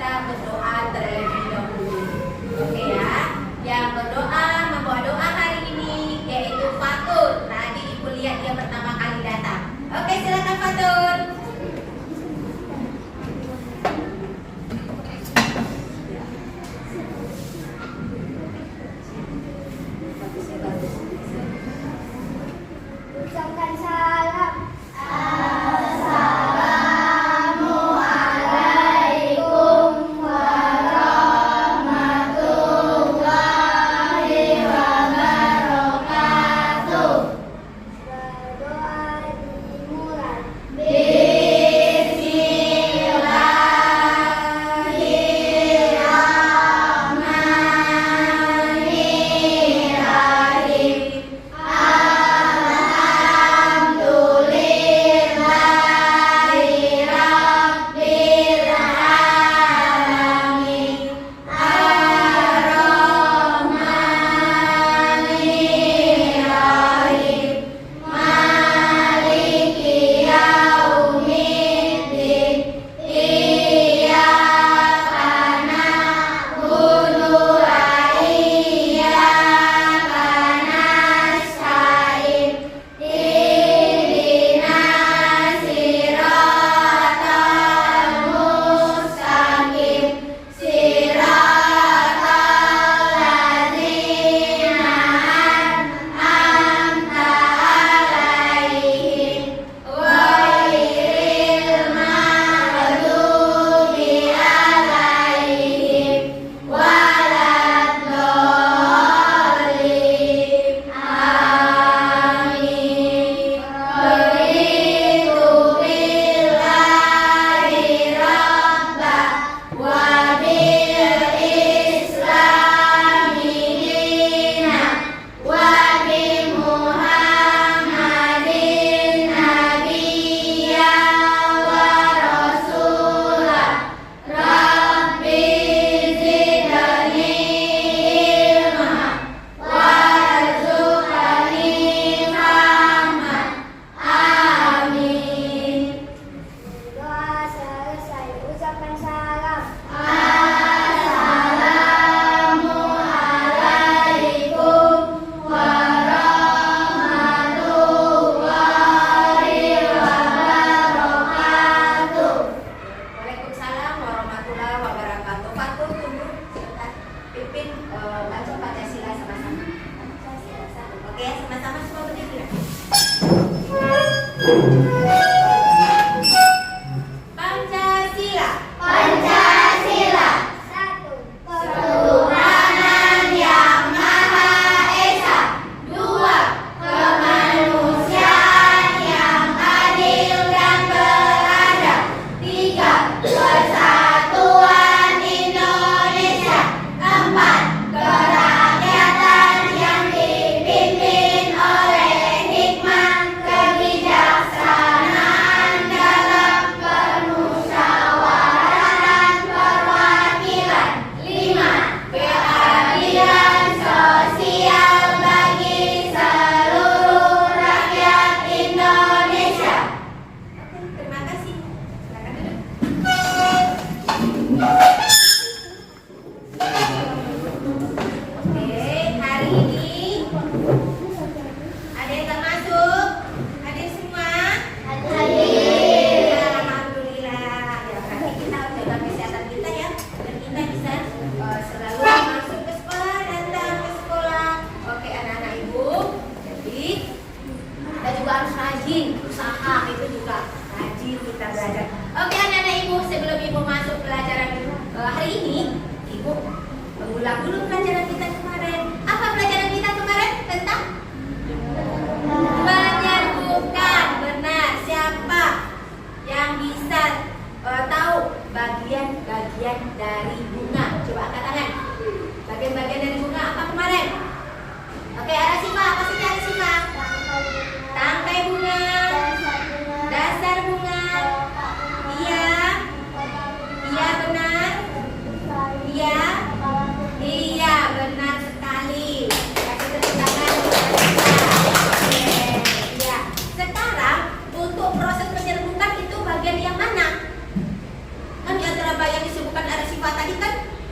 kita berdoa terlebih dahulu. Oke ya. Yang berdoa membawa doa hari ini yaitu Fatur. Tadi Ibu lihat dia pertama kali datang. Oke, silakan Fatur. Ucapkan salam.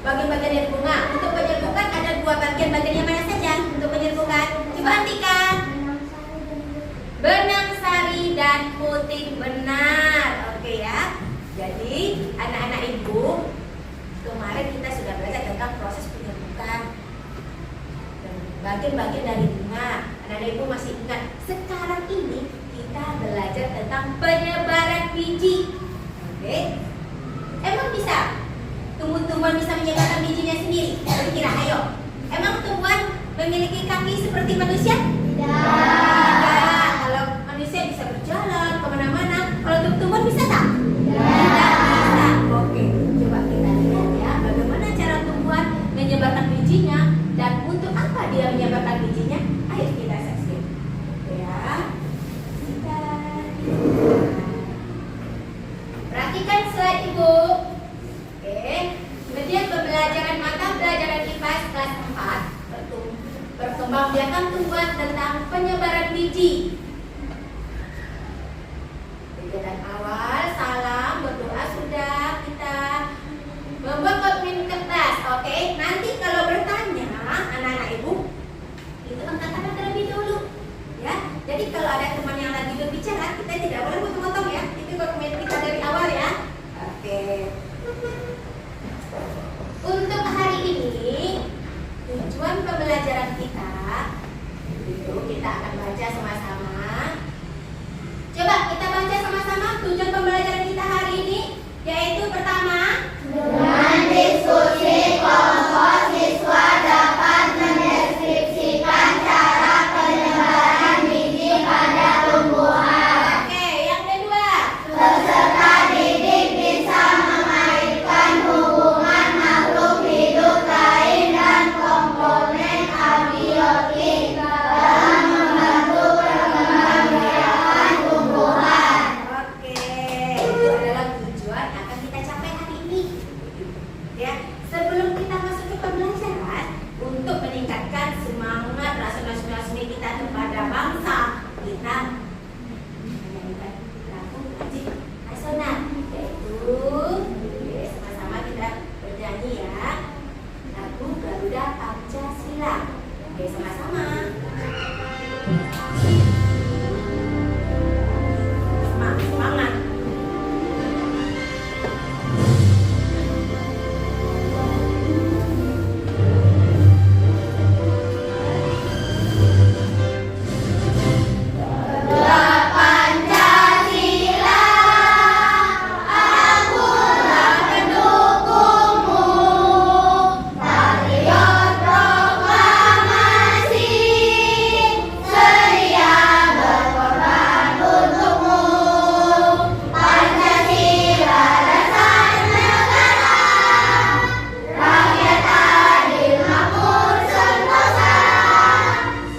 bagian-bagian dari bunga. Untuk penyerbukan ada dua bagian. Bagiannya mana saja untuk penyerbukan? Coba hentikan. Benang sari dan putih, benar. Oke ya. Jadi anak-anak ibu, kemarin kita sudah belajar tentang proses penyerbukan dan bagian-bagian dari bunga. Anak-anak ibu masih ingat? Sekarang ini kita belajar tentang penyebaran biji. Oke. Emang bisa tumbuh-tumbuhan bisa menyebarkan bijinya sendiri? Kira-kira, ayo. Emang tumbuhan memiliki kaki seperti manusia? Tidak. Kalau manusia bisa berjalan kemana-mana, kalau tumbuh-tumbuhan bisa tak? Tidak bisa. Oke, coba kita lihat ya, bagaimana cara tumbuhan menyebarkan bijinya dan untuk apa dia menyebarkan bijinya? Ayo kita saksikan. Ya, perhatikan slide ibu. Oke, kemudian pembelajaran mata pelajaran IPA kelas 4 perkembangbiakan tumbuhan tentang penyebaran biji. Kegiatan awal, salam, berdoa sudah, kita membuat dokumen kertas. Oke, nanti kalau bertanya anak-anak ibu, itu angkat tangan terlebih dahulu. Ya, jadi kalau ada teman yang lagi berbicara, kita tidak boleh potong-potong ya. Itu dokumen kita dari awal ya. Oke. Untuk hari ini, tujuan pembelajaran kita itu kita akan baca sama-sama. Coba kita baca sama-sama tujuan pembelajaran kita hari ini, yaitu pertama, dengan diskusi kelompok siswa dapat mendeskripsikan cara penyebaran biji pada tumbuhan. oke, yang kedua, Peserta didik bisa mengaitkan hubungan makhluk hidup lain dan komponen abiotik dalam membantu perkembangbiakan tumbuhan. oke, itu adalah tujuan yang akan kita capai hari ini. Ya, sebelum kita masuk ke pembelajaran, untuk meningkatkan semangat rasa nasionalisme kita kepada bangsa, kita menyanyikan lagu wajib nasional, yaitu sama-sama kita bernyanyi ya, lagu Garuda Pancasila. Oke, sama-sama. Semangat. Pancasila, akulah pendukungmu, patriot proklamasi, sedia berkorban untukmu. Pancasila dasar negara, rakyat adil makmur sentosa,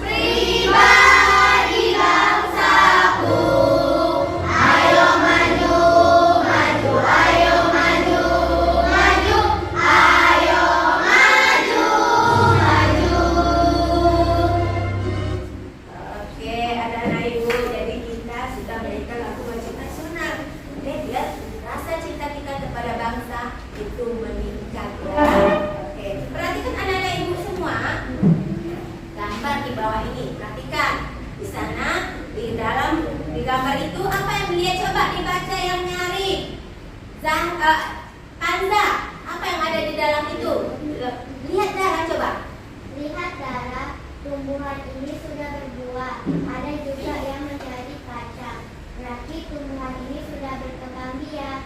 pribadi bangsaku. Ayo maju, maju, ayo maju, maju, ayo maju, maju. Oke, anak-anak ibu, jadi kita sudah menyanyikan lagu wajib nasional. Oke, biar rasa cinta kita kepada bangsa itu meningkat ya. Oke, perhatikan anak-anak ibu semua. Gambar di bawah ini, perhatikan. Di sana, di gambar itu apa yang dilihat? Coba dibaca yang nyari. Panda, apa yang ada di dalam itu? Lihat darah coba. Lihat darah, tumbuhan ini sudah berbuah. Ada juga yang menjadi kacang. Berarti tumbuhan ini sudah berkembang biak.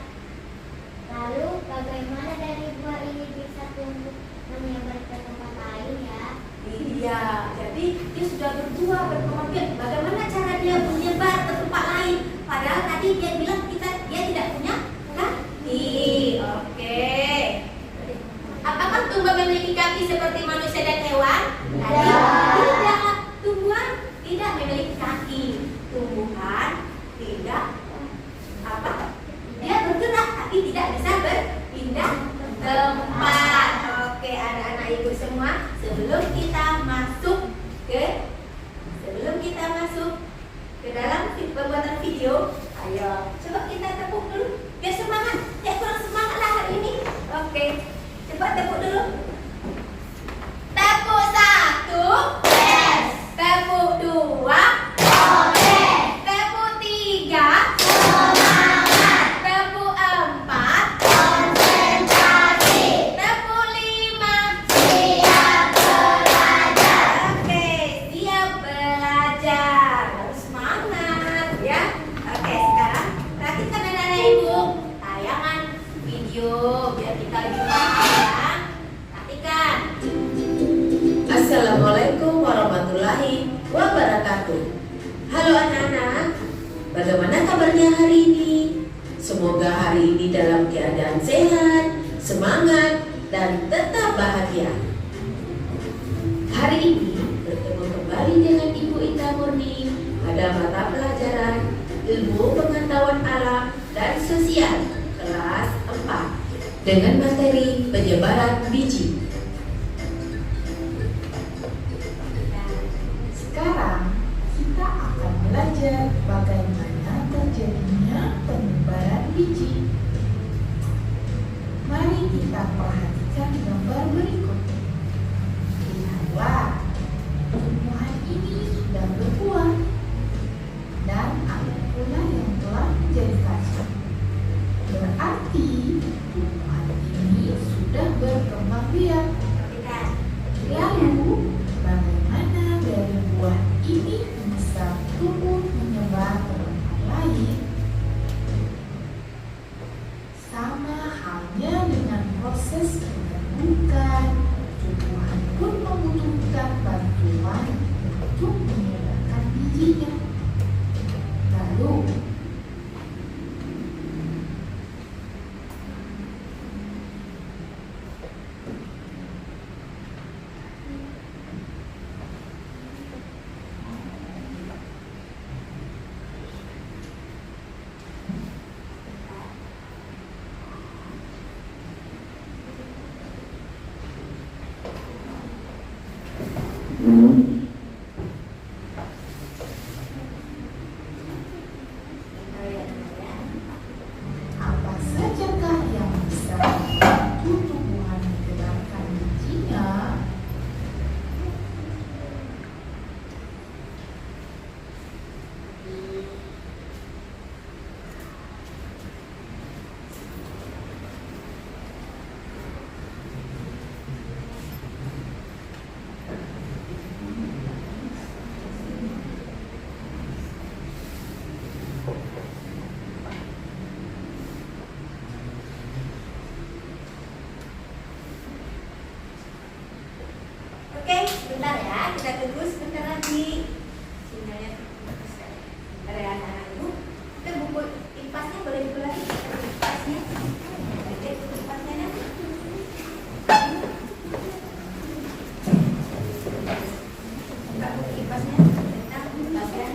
Lalu bagaimana dari buah ini bisa tumbuh menyebar ke tempat lain ya? Iya, jadi dia sudah berbuah, berkembang biak. Bagaimana cara dia menyebar ke tempat lain? Padahal tadi dia bilang dia tidak punya kaki. Oke. Apakah tumbuhan memiliki kaki seperti manusia dan hewan? Tadi tidak. Tumbuhan tidak memiliki kaki. Tumbuhan tidak apa? Dia bergerak tapi tidak bisa berpindah tempat. Oke, anak-anak ibu semua, sebelum kita masuk ke dalam pembuatan video, ayo coba kita tepuk dulu biar semangat. Ya kurang semangat lah hari ini. Oke, coba tepuk dulu Sekali jumpa ya. Perhatikan. Assalamualaikum warahmatullahi wabarakatuh. Halo anak-anak, bagaimana kabarnya hari ini? Semoga hari ini dalam keadaan sehat, semangat, dan tetap bahagia. Hari ini bertemu kembali dengan Ibu Ita Murni pada mata pelajaran Ilmu Pengetahuan Alam dan Sosial kelas 4 dengan materi penyebaran biji. Sekarang kita akan belajar bagaimana terjadinya penyebaran biji. Mari kita perhatikan gambar berikut. Lihatlah, tumbuhan ini sudah berbuah dan ada pula yang telah menjadi kacang. Berarti tumbuhan ini sudah berkembang biak. Perhatikan. Lalu, bagaimana dari buah ini bisa tumbuh menyebar ke tempat lain? Sama halnya dengan proses pembentukan, tumbuhan pun membutuhkan bantuan untuk menyebarkan bijinya. Lalu, apa sajakah yang bisa membantu tumbuhan menyebarkan bijinya? Oke, sebentar ya, kita tunggu sebentar lagi. Sinyalnya bagus sekali. Bentar ya anak-anak ibu. Kita buku kipasnya boleh dibuka lagi. Kipasnya. Oke, kipasnya nanti. Buka buku kipasnya. Bentar, bagian.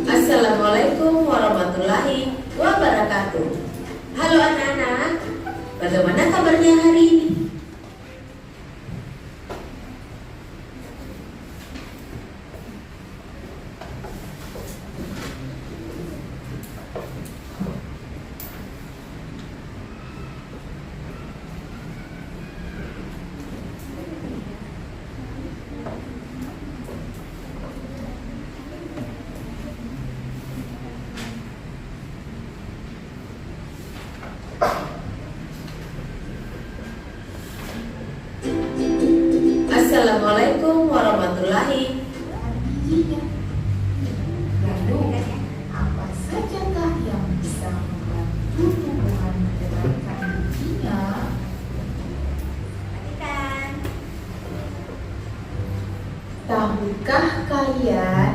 Assalamualaikum warahmatullahi wabarakatuh. Halo anak-anak, bagaimana kabarnya hari ini? Assalamualaikum warahmatullahi Bijinya. Lalu, apa sajakah yang bisa membantu tumbuhan menyebarkan bijinya? Perhatikan. Tahukah kalian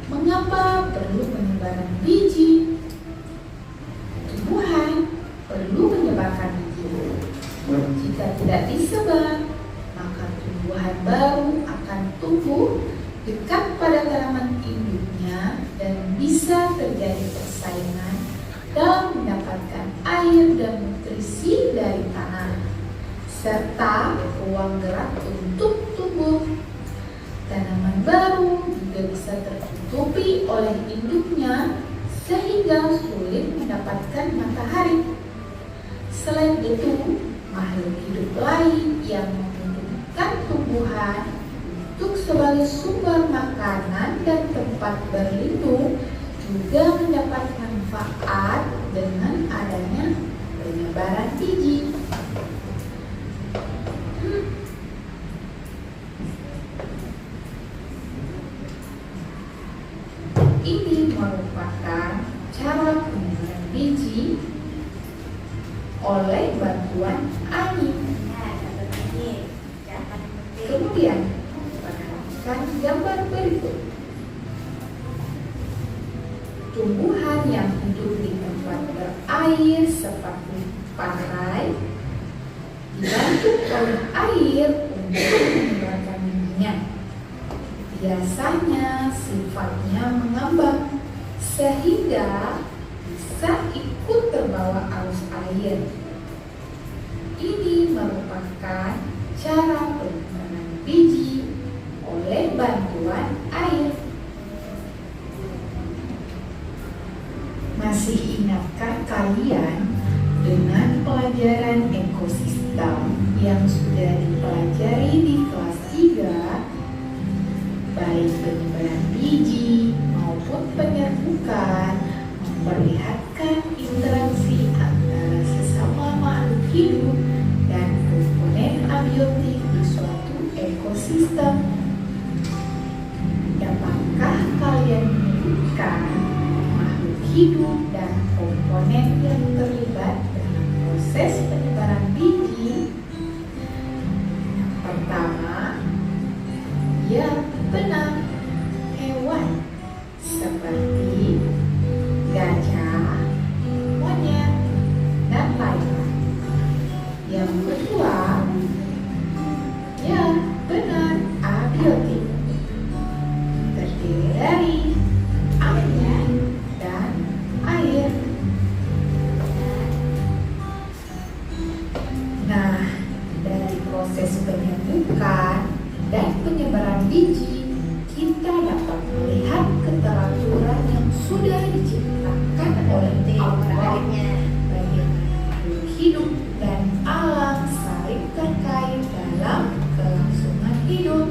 mengapa perlu penyebaran biji? Tumbuhan perlu menyebarkan biji. Jika tidak disebar, maka tumbuhan baru akan tumbuh dekat pada tanaman induknya dan bisa terjadi persaingan dalam mendapatkan air dan nutrisi dari tanah serta ruang gerak untuk tumbuh. Tanaman baru juga bisa tertutupi oleh induknya sehingga sulit mendapatkan matahari. Selain itu, makhluk hidup lain yang membutuhkan tumbuhan untuk sebagai sumber makanan dan tempat berlindung juga mendapat manfaat dengan adanya penyebaran biji. Ini merupakan cara penyebaran biji oleh bantuan angin. Kemudian, perhatikan gambar berikut. Tumbuhan yang hidup di tempat berair seperti parai dibantu oleh air untuk menyebarkan bijinya. Biasanya sifatnya mengambang sehingga bisa ikut terbawa arus air. Ini merupakan cara penyebaran biji oleh bantuan air. Masih ingatkah kalian dengan pelajaran ekosistem yang sudah dipelajari di kelas 3, baik penyebaran biji maupun penyerbukan memperlihatkan interaksi antara sesama makhluk hidup dan komponen abiotik di suatu ekosistem? Dapatkah kalian menyebutkan makhluk hidup dan komponen yang terlibat dalam proses penyebaran biji? Yang pertama, ya benar, hewan seperti gajah, monyet, dan lain-lain. Yang kedua, ya benar, abiotik, terdiri dari angin dan air. Nah, dari proses penyerbukan dan penyebaran biji, kita dapat melihat keteraturan yang sudah diciptakan oleh Allah bagaimana makhluk hidup dan alam saling terkait dalam kelangsungan hidup.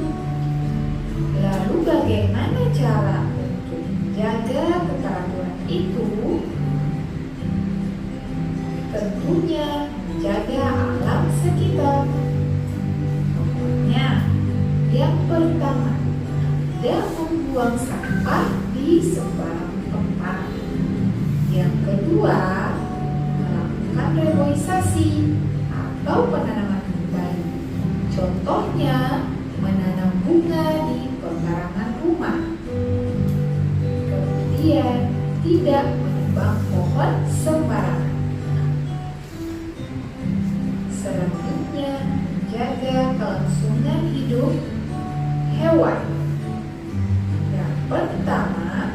Lalu bagaimana cara untuk menjaga keteraturan itu? Tentunya menjaga alam sekitar. Contohnya, yang pertama, tidak membuang sampah di sembarang tempat. Yang kedua, melakukan reboisasi atau penanaman kembali. Contohnya, menanam bunga di pekarangan rumah. Kemudian, tidak menebang pohon sembarangan. Selanjutnya, menjaga kelangsungan hidup hewan. Yang pertama,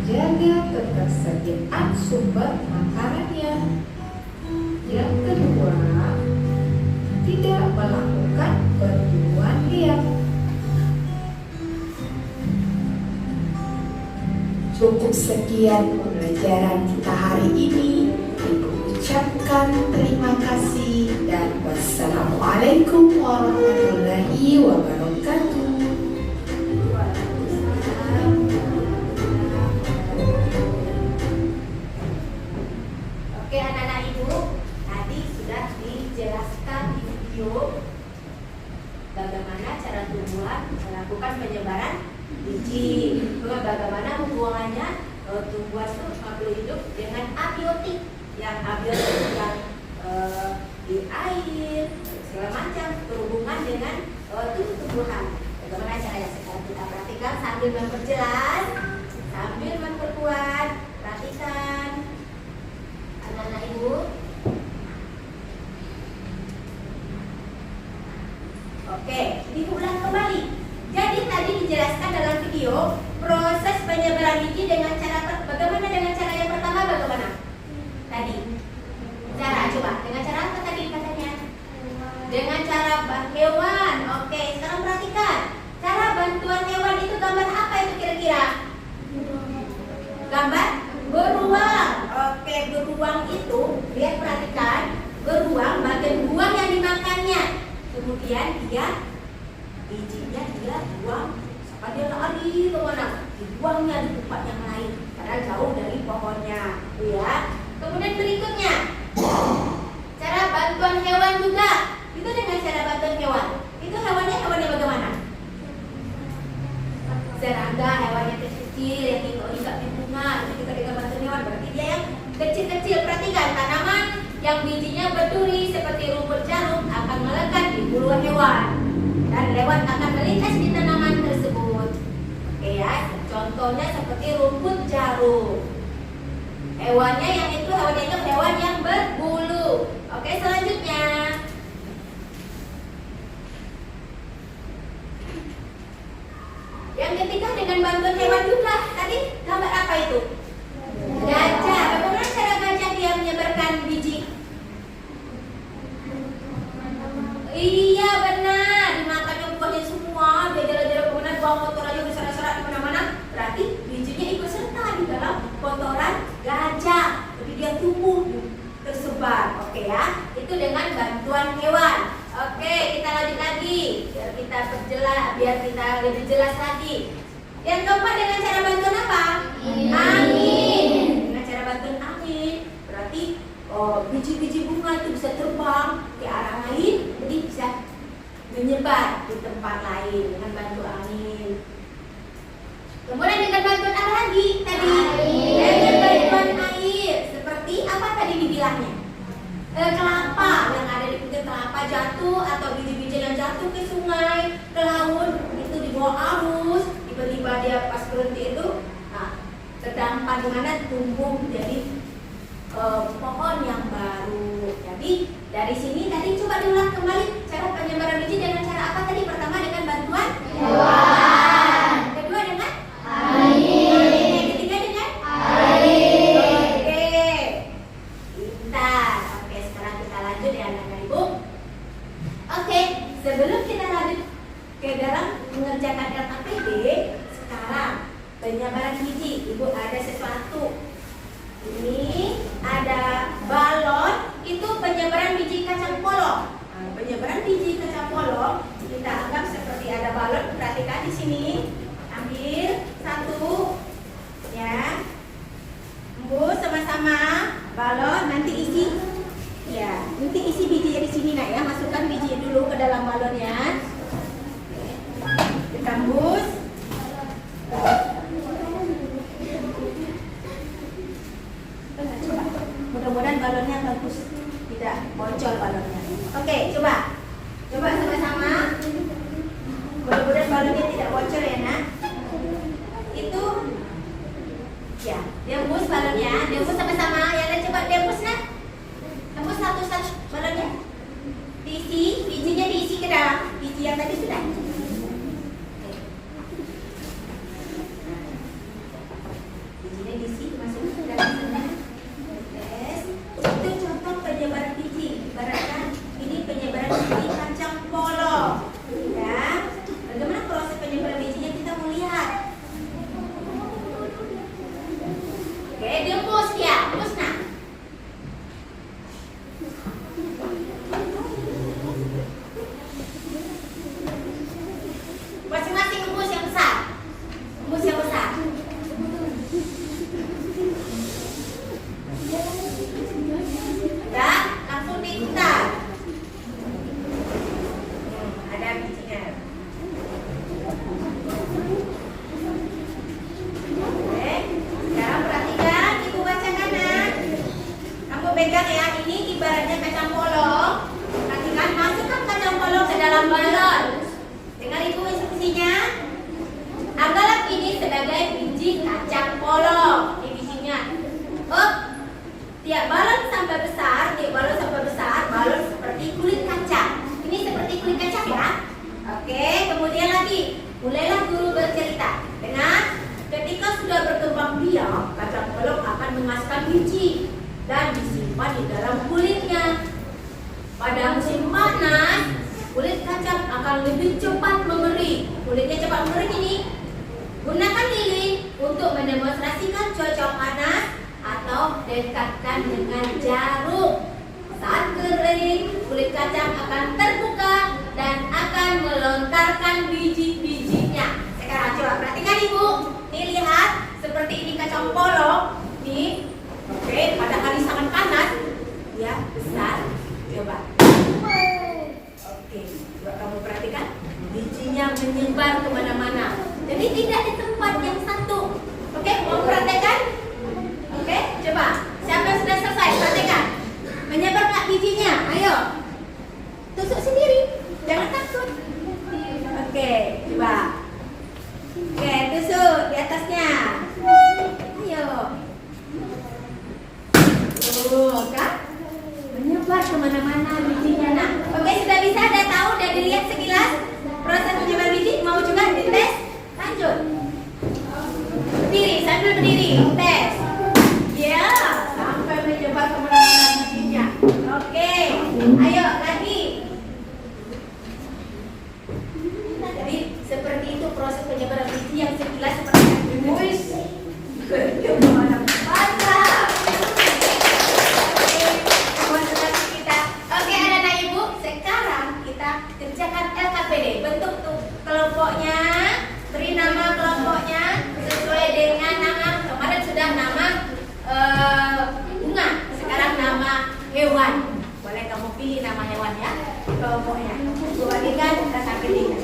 jaga ketersediaan sumber makanannya. Yang kedua, tidak melakukan perburuan liar. Cukup sekian pembelajaran kita hari ini. Ibu ucapkan terima kasih dan wassalamualaikum warahmatullahi wabarakatuh. Oke anak-anak ibu, tadi sudah dijelaskan di video bagaimana cara tumbuhan melakukan penyebaran biji, bagaimana hubungannya tumbuhan itu makhluk hidup dengan abiotik, yang abiotik yang di air segala macam berhubungan dengan tumbuhan. Bagaimana caranya sekarang kita perhatikan sambil memperjelas, sambil memperkuat. Perhatikan anak-anak ibu. Oke, diulang kembali. Jadi tadi dijelaskan dalam video proses penyebaran biji dengan cara bagaimana, dengan cara yang pertama bagaimana? Tadi cara coba dengan cara apa tadi katanya? Dengan cara hewan. Oke, sekarang perhatikan cara bantuan hewan. buangnya di tempat yang lain, padahal jauh dari pohonnya, ya. Kemudian berikutnya, cara bantuan hewan juga. Itu dengan cara bantuan hewan. Itu hewannya bagaimana? Serangga, hewan yang kecil yang tinggal di bunga. Itu juga dengan bantuan hewan. Berarti dia yang kecil-kecil. Perhatikan, tanaman yang bijinya berduri seperti rumput jarum akan melekat di buluan hewan dan lewat akan melintas di tanaman tersebut. Oke ya, contohnya seperti rumput jarum. Hewannya yang itu hewan yang berbulu. Oke, selanjutnya. Yang ketiga dengan bantuan hewan juga. Tadi gambar apa itu? Gajah. Bagaimana cara gajah dia menyebarkan biji? Iya benar, dimakannya buahnya semua. Dia jalan-jalan kemana, buang kotor aja berserak-serak di mana-mana. Berarti bijinya ikut serta di dalam kotoran gajah. Jadi dia tumbuh tersebar. Oke ya, itu dengan bantuan hewan. Oke, kita lanjut lagi biar kita perjelas, biar kita lebih jelas lagi. Yang keempat dengan cara bantuan apa? Angin. Dengan cara bantuan angin, berarti biji-biji bunga itu bisa terbang ke arah lain, jadi bisa menyebar di tempat lain dengan bantuan angin. Kemudian dengan bantuan apa lagi tadi? Dengan bantuan air. Seperti apa tadi dibilangnya? Kelapa yang ada di pinggir kelapa jatuh atau biji-biji yang jatuh ke sungai, ke laut, itu dibawa arus, tiba-tiba dia pas berhenti itu, terdampar di mana tumbuh menjadi pohon yang baru. Jadi dari sini tadi coba diulang kembali cara penyebaran biji dengan cara apa tadi? Pertama dengan bantuan hewan, kedua dengan air, yang ketiga dengan air. Oke, pintar. Oke, sekarang kita lanjut ya anak-anak ibu. Oke, sebelum kita lanjut ke dalam mengerjakan LKPD, sekarang penyebaran biji. Ibu ada sesuatu. Ini ada balon, itu penyebaran biji kacang polong. Penyebaran biji kacang polong kita anggap seperti ada balon. Perhatikan di sini. Ambil satu, ya. Embus sama-sama balon. Nanti isi, ya. Nanti isi biji di sini nak ya. Masukkan biji dulu ke dalam balonnya. Kita embus. Mudah-mudahan balonnya bagus, tidak bocor balonnya. Oke, coba sama-sama. Mudah-mudahan balonnya tidak bocor ya nak. Itu, ya, diembus balonnya, diembus sama-sama. Ya, dan coba diembus nak. Embus satu-satu balonnya. Diisi, bijinya diisi ke dalam. Biji yang tadi sudah. Bijinya diisi, masukin ke dalam sana. Itu contoh penyebaran biji. Ibaratkan ini penyebaran biji kacang polong. Ya, bagaimana proses penyebaran bijinya kita mau lihat. Oke, diembus ya, embus nah. Masing-masing embus yang besar. Embus yang besar. Ya, langsung diputar. Ada bijinya. Oke, sekarang perhatikan, ibu bacakan nak. Kamu pegang ya, ini ibaratnya kacang polong. Perhatikan, masukkan kacang polong ke dalam balon. Dengar ibu instruksinya. Anggaplah ini sebagai biji kacang polong. Ini bijinya. Tiap balon sampai besar, balon seperti kulit kacang. Ini seperti kulit kacang ya. Oke, kemudian lagi, mulailah guru bercerita. Dengan ketika sudah berkembang biak, kacang polong akan menghasilkan biji dan disimpan di dalam kulitnya. Pada musim panas, kulit kacang akan lebih cepat mengering. Kulitnya cepat mengering ini. Gunakan lilin untuk mendemonstrasikan cuaca panas atau dekatkan dengan jarum. Saat kering, kulit kacang akan terbuka dan akan melontarkan biji-bijinya. Sekarang coba perhatikan ibu. Nih lihat. menyebar kemana-mana. Jadi tidak di tempat yang satu. Oke, mau perhatikan? Oke, coba. Siapa yang sudah selesai? Perhatikan. Menyebar nggak bijinya? Ayo. Tusuk sendiri. Jangan takut. Oke, coba. Oke, tusuk di atasnya. Ayo. Tuh, kan? Menyebar kemana-mana bijinya. Nah, oke, sudah bisa, udah tahu, udah dilihat sekilas proses menyebar biji. Mau juga dites? Lanjut. Berdiri, sambil berdiri, tes. Ya, sampai menyebar kemana-mana bijinya. Oke, ayo lagi. Jadi seperti itu proses penyebaran biji yang sekilas seperti yang Wis. Mantap. Oke, anak-anak ibu, sekarang kita kerjakan LKPD. Bentuk tuh kelompoknya, beri nama kelompoknya sesuai dengan nama. Kemarin sudah nama bunga, sekarang nama hewan. Boleh kamu pilih nama hewan ya, kelompoknya. Gue bagikan LKPD-nya.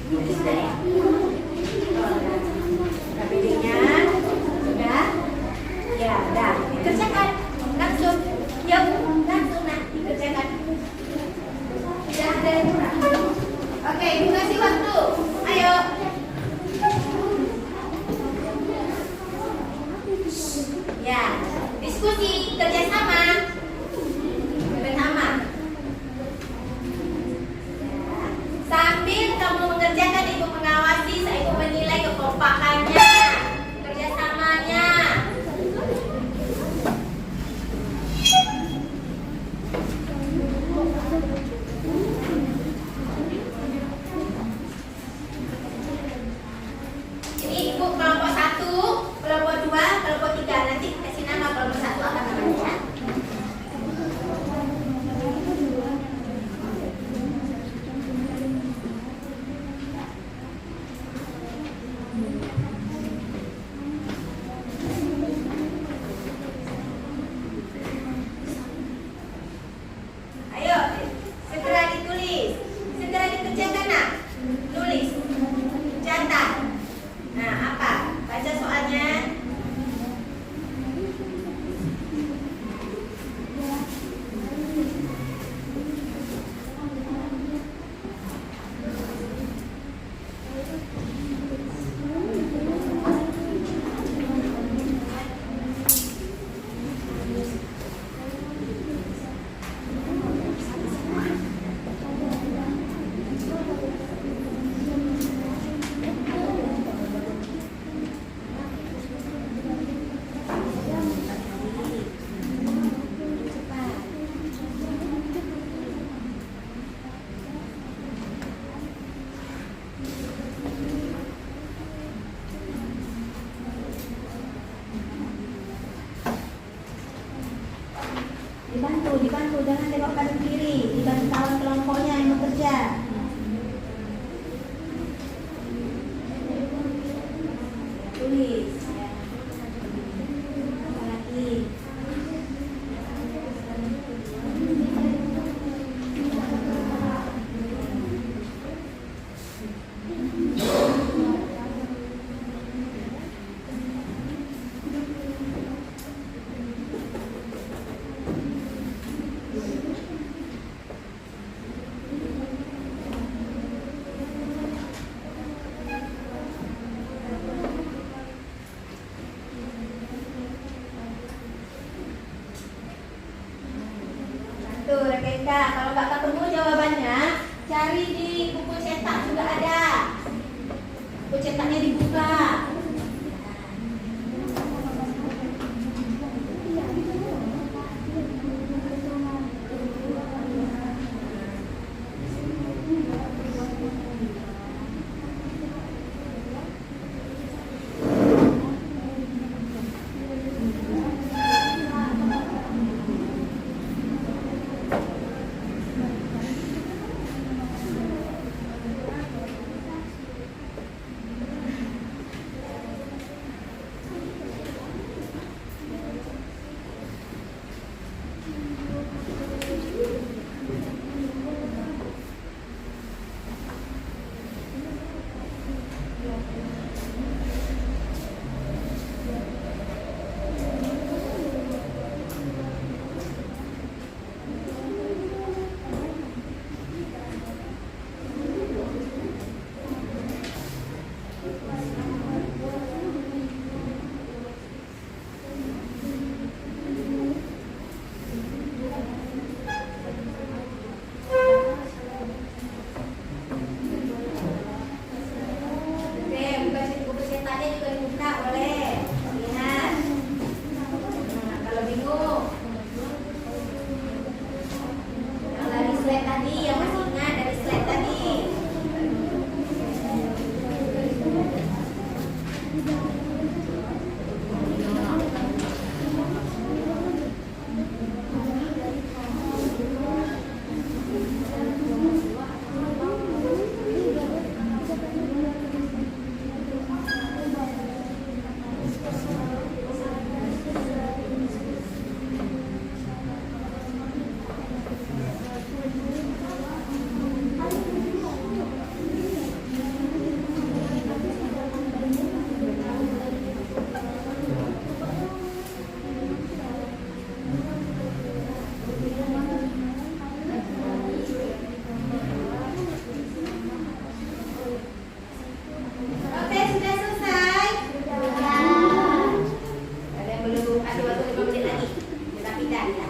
Sudah ya? LKPD-nya sudah? Ya, udah. Dikerjakan langsung. Yuk, langsung nah dikerjakan. Tidak ada yang kurang. Oke, ibu kasih waktu. Ayo. Ya, diskusi, kerjasama. Bersama. Sambil kamu mengerjakan, ibu mengawasi, saya ibu menilai kekompakannya, kerjasamanya. Ini ibu kelompok 1, kelompok 2, kelompok 3. Nanti kasih nama kelompok 1 apa namanya. Ayo, segera ditulis, segera dikerjakan nak. Tulis, catat. Nah, apa? Baca soalnya. Dibantu, jangan tengok kanan kiri. Dibantu kawan kelompoknya yang bekerja. Tulis. Apa lagi? Tuh, Rekeka, kalau nggak ketemu jawabannya, cari di buku cetak juga ada. Buku cetaknya dibuka. petanya juga dibuka, boleh. Lihat. Nah, kalau bingung. Yang dari slide tadi, yang masih ingat dari slide tadi. Oke, sudah selesai. Ada yang belum? Ada waktu 5 menit lagi. Kita pindah ya.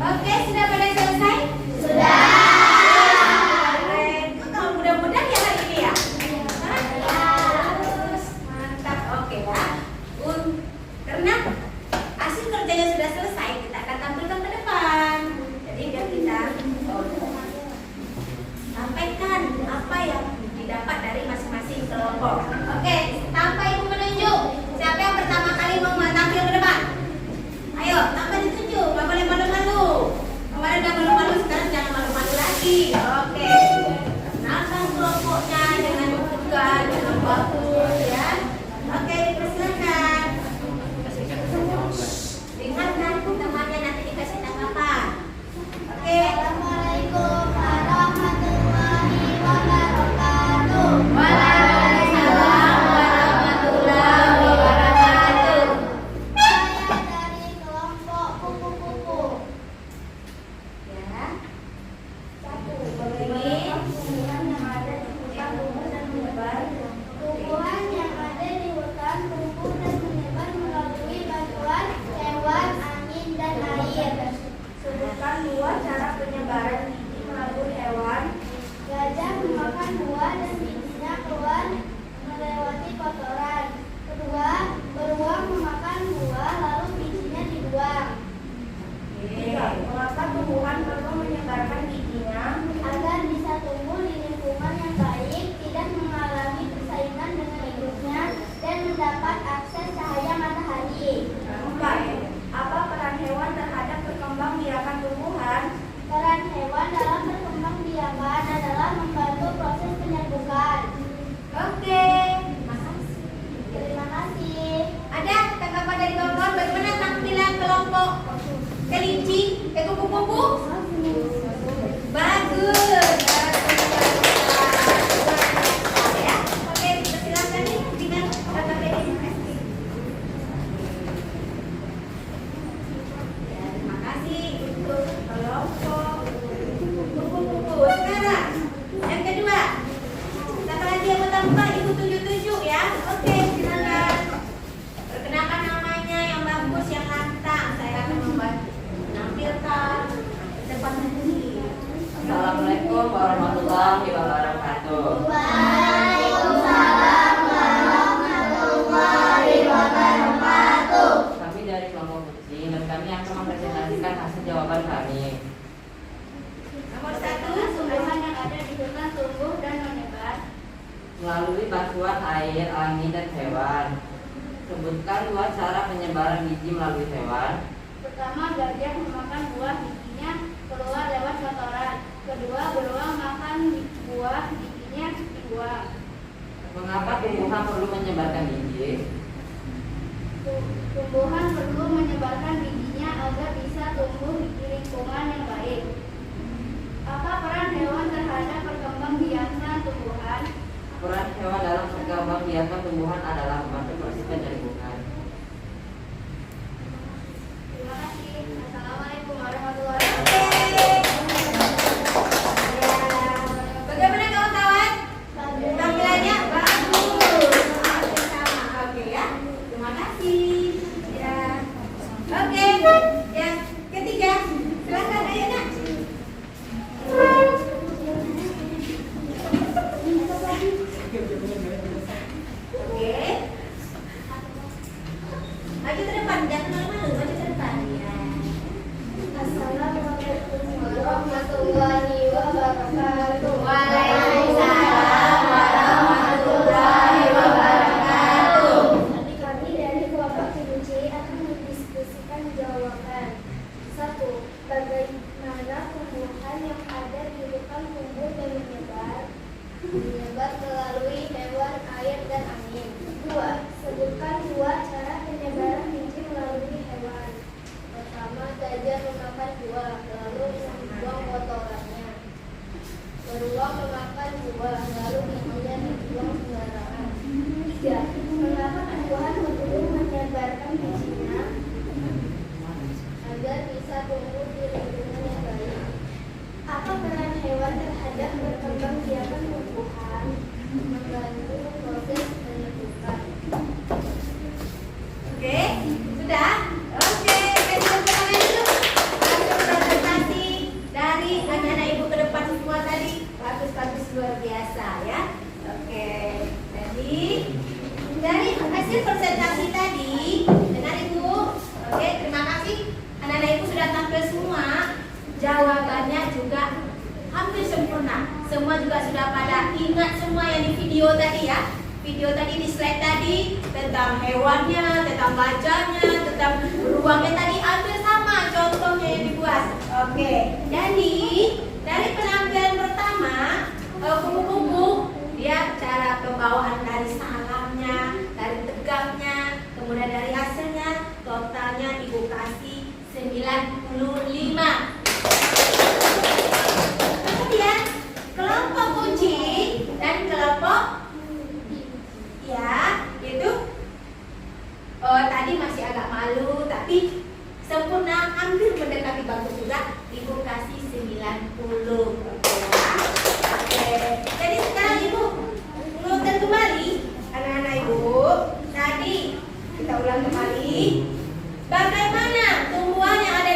Oke, sudah pada selesai? Sudah. Keren. Kok mudah-mudahan ya hari ini ya? Bagus. Mantap. Oke ya. Karena hasil kerjanya sudah selesai, kita akan tampilkan ke depan. Jadi biar kita sampaikan apa yang didapat dari masing-masing kelompok. Oke, tanpa ibu menunjuk, siapa yang pertama kali mau tampil ke depan? Ayo, tanpa ditunjuk, nggak boleh malu-malu. Kemarin udah malu-malu, sekarang jangan malu-malu lagi. Oke, kenalkan kelompoknya dengan tegar, dengan bagus ya. Oke, dipersilakan. Sebutkan 2 cara penyebaran biji melalui hewan. Pertama, gajah memakan buah bijinya keluar lewat kotoran. Kedua, beruang makan buah bijinya dibuang. Mengapa tumbuhan perlu menyebarkan biji? Tumbuhan perlu menyebarkan bijinya agar bisa tumbuh di lingkungan yang baik. Apa peran hewan terhadap perkembangbiakan tumbuhan? Peran hewan dalam perkembangbiakan tumbuhan adalah membantu proses penyembuhan. Terima kasih. Assalamualaikum warahmatullahi wabarakatuh. Bagaimana kawan-kawan? Tampilannya bagus. Oke, sama. Oke ya. Terima kasih. Ya. Oke. Yang ketiga, silakan ayo nak. Oke. Maju ke depan, jangan malu-malu, maju ke depan. Ya. Assalamualaikum warahmatullahi wabarakatuh. Waalaikumsalam warahmatullahi wabarakatuh. Kami dari kelompok IBC akan mendiskusikan jawaban. 1. Bagaimana tumbuhan yang ada di hutan tumbuh dan menyebar? Menyebar melalui hewan, air, dan angin. 2. Sebutkan 2 cara penyebaran biji melalui hewan. Pertama, gajah memakan buah, lalu membuang kotorannya. Beruang memakan buah, lalu bijinya dibuang sembarangan. 3. Mengapa tumbuhan perlu menyebarkan bijinya? Agar bisa tumbuh di lingkungan yang baik. Apa peran hewan terhadap perkembangbiakan tumbuhan? Membantu proses penyembuhan. Oke, sudah? Oke, kasih tepuk tangan dulu. Langsung presentasi dari anak-anak ibu ke depan semua tadi. Bagus-bagus luar biasa ya. Oke, jadi dari hasil presentasi tadi, dengar ibu. Oke, terima kasih. Anak-anak ibu sudah tampil semua. Jawabannya juga hampir sempurna. Semua juga sudah pada ingat semua yang di video tadi ya. Video tadi di slide tadi tentang hewannya, tentang gajahnya, tentang beruangnya tadi hampir sama contohnya yang dibuat. Oke, jadi dari penampilan pertama kupu-kupu dia cara pembawaan dari salamnya, dari tegaknya, kemudian dari hasilnya totalnya ibu kasih 95. Kemudian kelompok kucing dan kelompok ya itu tadi masih agak malu tapi sempurna hampir mendekati bagus juga ibu kasih 90. Oke. Jadi sekarang ibu mengulang kembali anak-anak ibu tadi kita ulang kembali bagaimana tumbuhan yang ada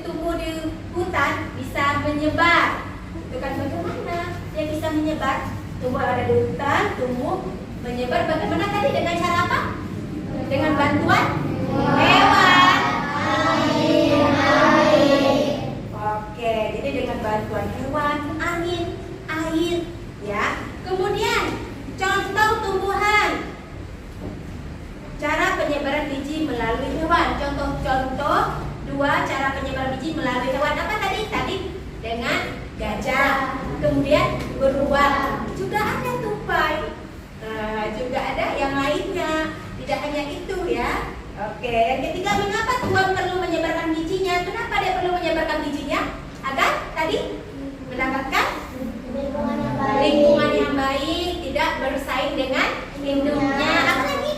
tumbuh di hutan bisa menyebar. Itu kan bagaimana dia bisa menyebar? Tumbuh ada di hutan tumbuh menyebar bagaimana tadi dengan cara apa? Dengan bantuan hewan. Oke, jadi dengan bantuan hewan, angin, air, ya. Kemudian contoh tumbuhan. Cara penyebaran biji melalui hewan. Contoh 2 cara penyebaran biji melalui hewan apa tadi? Tadi dengan gajah. Kemudian beruang. Juga ada tupai. Juga ada yang lainnya, tidak hanya itu ya. Oke, yang ketiga mengapa tuan perlu menyebarkan bijinya? Kenapa dia perlu menyebarkan bijinya? Agar tadi mendapatkan lingkungan yang baik, tidak bersaing dengan induknya. Apa lagi?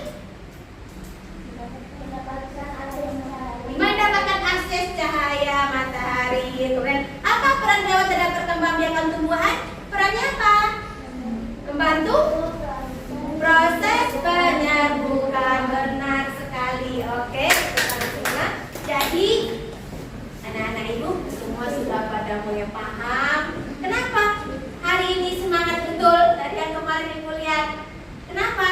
Mendapatkan akses cahaya matahari. Kemudian apa peran hewan terhadap perkembangbiakan tumbuhan? Perannya apa? Membantu proses penyerbukan. Benar sekali. Oke, semua. Jadi anak-anak ibu semua sudah pada mulai paham. Kenapa hari ini semangat betul dari yang kemarin ibu lihat? Kenapa?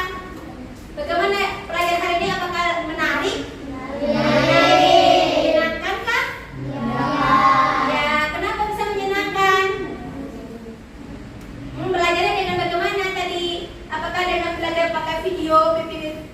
Bagaimana pelajaran hari ini? Apakah menarik? Menyenangkan kah? Ya. Kenapa bisa menyenangkan? Belajarnya dengan bagaimana tadi? Apakah dengan belajar pakai video, PPT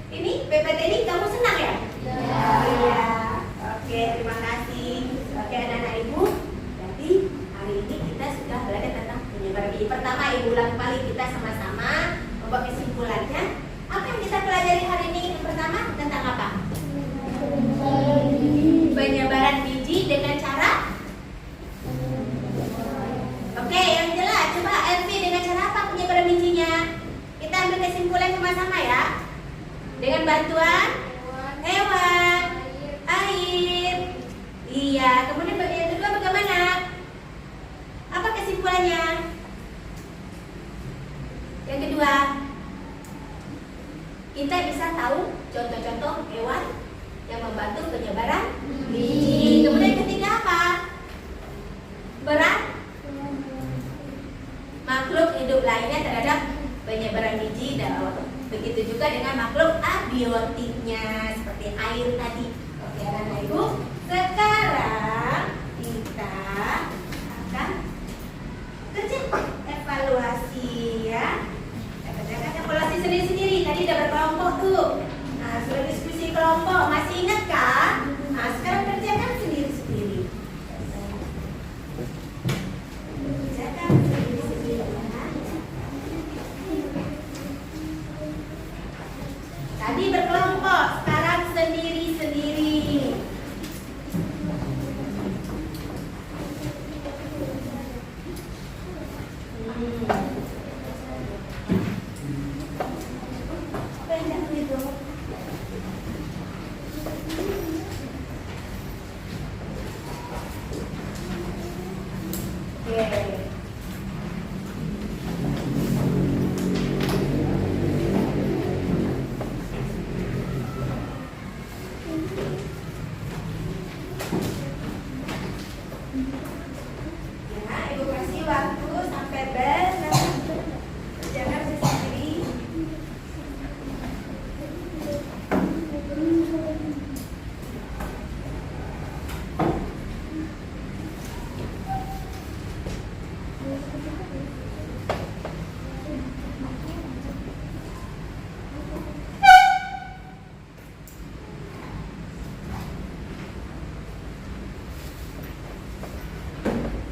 Hewan. Air. Iya, kemudian yang kedua bagaimana? Apa kesimpulannya? Yang kedua, kita bisa tahu contoh-contoh hewan yang membantu penyebaran biji. Kemudian yang ketiga apa? Berat makhluk hidup lainnya terhadap penyebaran biji dan begitu juga dengan makhluk abiotiknya seperti air tadi. Oke, anak ibu, sekarang kita akan kerja evaluasi ya. Kita kerjakan evaluasi sendiri-sendiri. Tadi udah berkelompok tuh. Nah, sudah diskusi kelompok. Masih ingat kan? Nah, sekarang kerjakan sendiri-sendiri. Kerjakan sendiri-sendiri ya. Tadi berkelompok, sekarang sendiri-sendiri. Banyak gitu. Oke. Ya, ibu kasih waktu sampai bel. Jangan sendiri.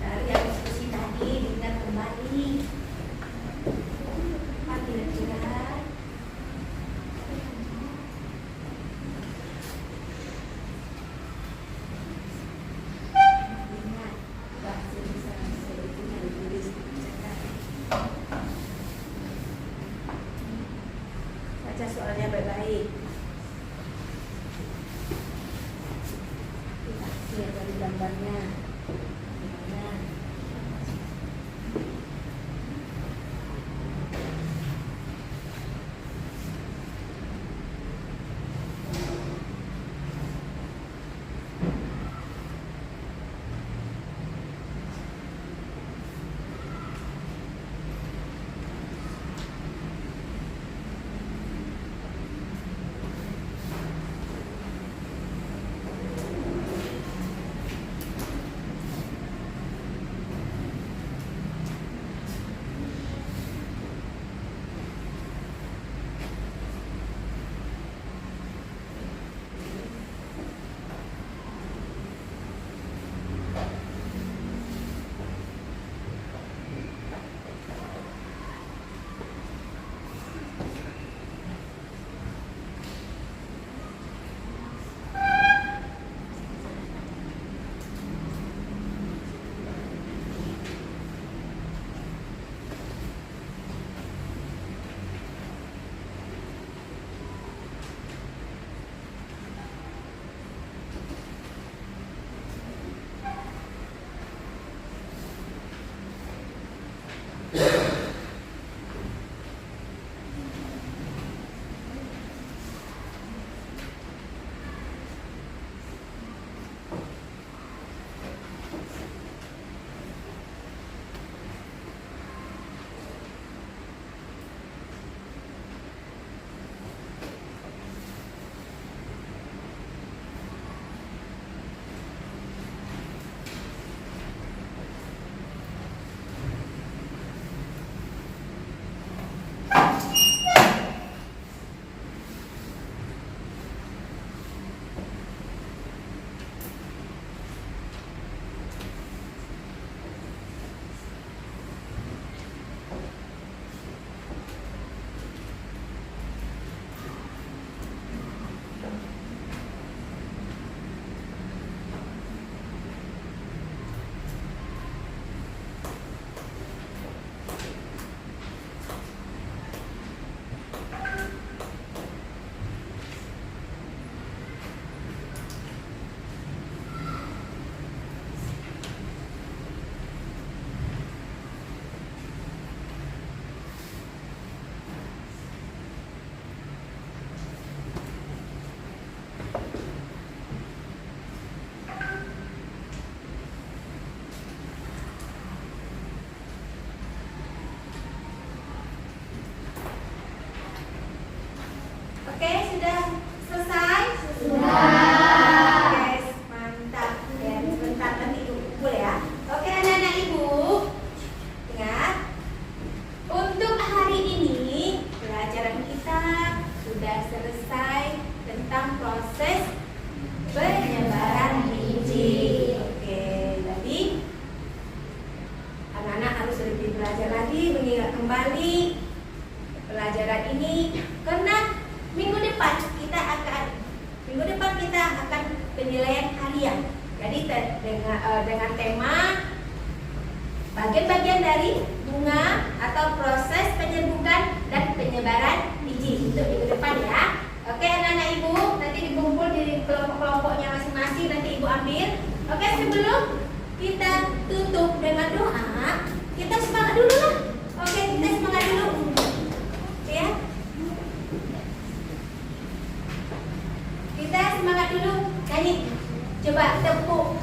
Dari yang diskusi tadi diingat kembali. Apa kira-kira? Ingat, bahasa Indonesia itu yang ditulis dibacakan. Baca soalnya baik-baik. Kita lihat dari gambarnya. Gimana? Oke, sudah selesai? Sudah. Oke, mantap. Ya, sebentar nanti Ibu kumpul ya. Oke, anak-anak Ibu. Ingat, untuk hari ini pelajaran kita sudah selesai tentang proses penyebaran biji. Oke, jadi anak-anak harus lebih belajar lagi, mengingat kembali pelajaran ini karena minggu depan kita akan penilaian harian. Jadi dengan tema bagian-bagian dari bunga atau proses penyerbukan dan penyebaran biji untuk minggu depan ya. Oke anak-anak Ibu, nanti dikumpul di kelompok-kelompoknya masing-masing, nanti Ibu ambil. Oke, sebelum kita tutup dengan doa, kita semangat dulu lah. Oke, kita semangat dulu. Ya. Kita semangat dulu. Nyanyi. Coba tepuk.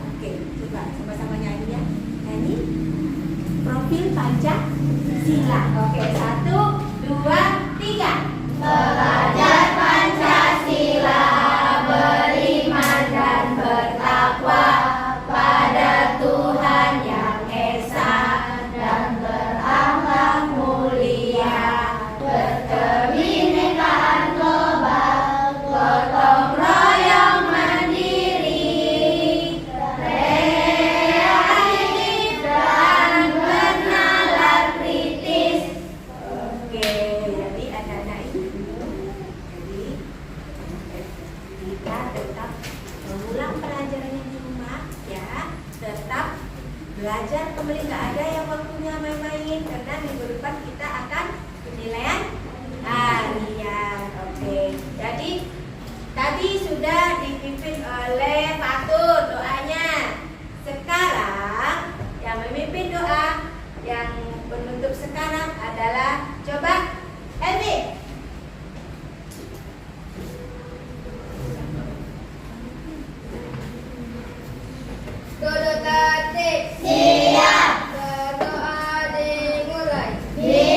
Oke, coba sama-sama nyanyi ya. Nyanyi. Profil Pancasila. Oke, 1, 2, 3. Belajar Pancasila, beriman dan bertakwa pada Tuhan yang Esa dan berakhlak mulia, berkebinekaan global, gotong royong mandiri, kreatif dan bernalar kritis. Oke, jadi anak-anak Ibu, jadi kita tetap mengulang pelajarannya di rumah ya, tetap belajar kembali, nggak ada yang waktunya main-main karena minggu depan kita akan penilaian harian. Oke, jadi tadi sudah dipimpin oleh Fatur doanya. Sekarang yang memimpin doa yang penutup sekarang adalah coba Elvi. Dodo tertib. Siap. Berdoa dimulai. Di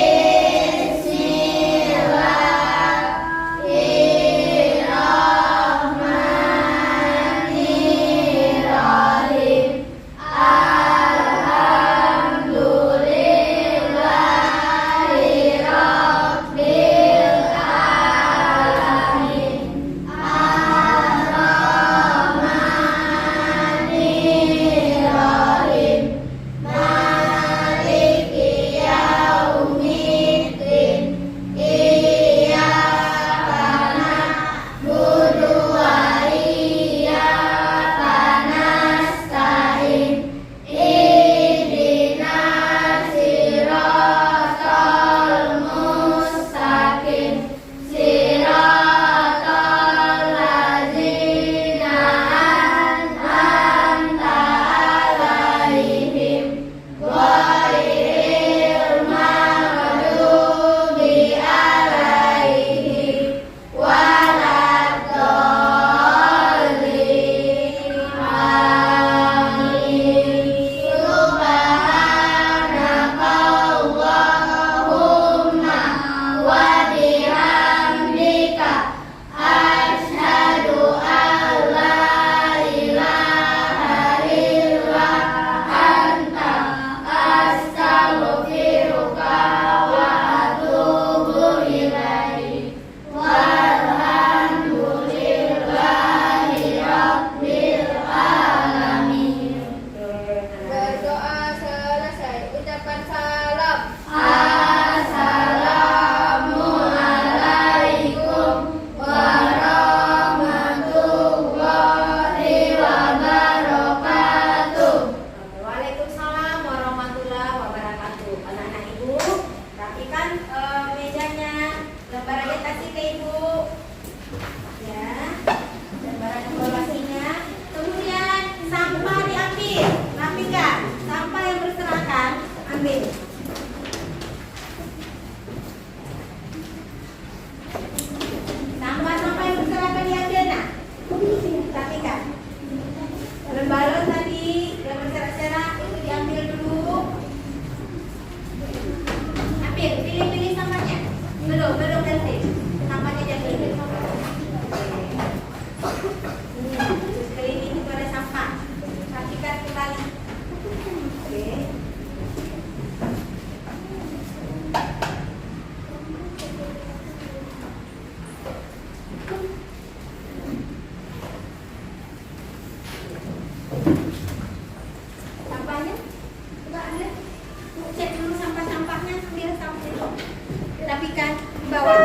bawah.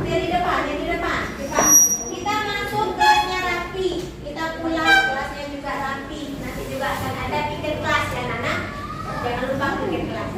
Yang di depan, yang di depan. Kita masuk kelasnya rapi. Kita pulang kelasnya juga rapi. Nanti juga akan ada tiket kelas ya Nana. Jangan lupa tiket kelas.